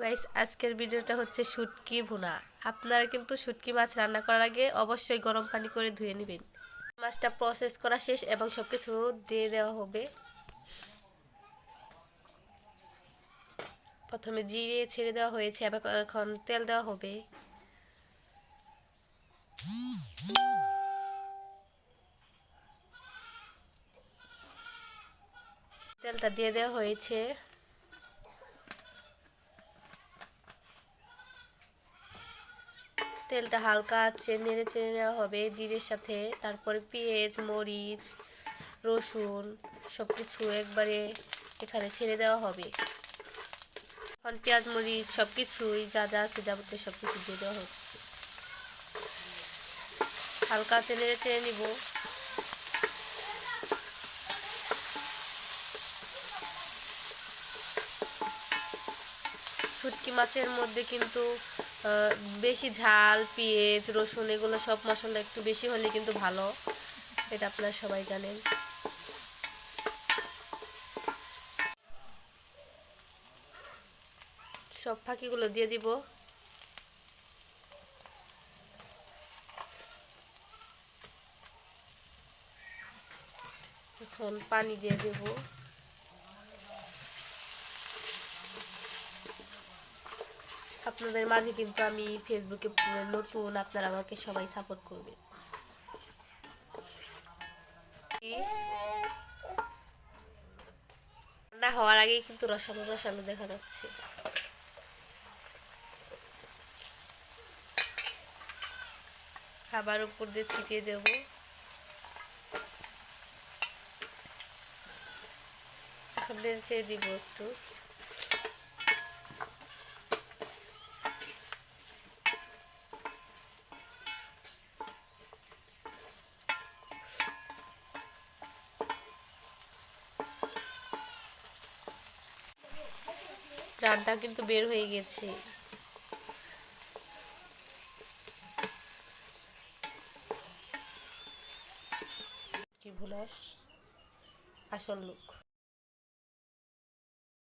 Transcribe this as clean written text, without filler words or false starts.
Guys, আজকের ভিডিওটা হচ্ছে শুটকি ভুনা। আপনারা কিন্তু শুটকি মাছ রান্না করার আগে অবশ্যই গরম পানি করে ধুয়ে নেবেন। মাছটা প্রসেস করা শেষ এবং সবকিছু দিয়ে দেওয়া হবে। প্রথমে জিরে ছেড়ে দেওয়া হয়েছে, এখন তেল দেওয়া হবে। তেলটা দিয়ে দেওয়া হয়েছে। তেলটা হালকা আছে নেড়ে চেড়ে নেওয়া হবে জিরের সাথে। তারপরে পেঁয়াজ, মরিচ, রসুন সবকিছু একবারে এখানে ছেড়ে দেওয়া হবে। এখন পেঁয়াজ, মরিচ সবকিছুই যা যা আছে যাবতীয় সবকিছু দিয়ে দেওয়া হচ্ছে। হালকা আছে নেড়ে চেড়ে নিব। শুটকি মাছের মধ্যে কিন্তু বেশি ঝাল, পেঁয়াজ, রসুন এগুলো সব মশলা একটু বেশি হলে কিন্তু ভালো, এটা আপনারা সবাই জানেন। সব ফাঁকিগুলো দিয়ে দিব। এখন পানি দিয়ে দেব। আপনাদের মাঝে কিন্তু আমি ফেসবুকে নতুন, আপনারা আমাকে সবাই সাপোর্ট করবেন। রান্না হওয়ার আগেই কিন্তু রসালো রসালো দেখা যাচ্ছে। খাবার উপর দিয়ে ছিটিয়ে দেব। এখন নেড়ে দিব একটু। রান্না কিন্তু বের হয়ে গেছে। কি ভুলাস আসল লুক।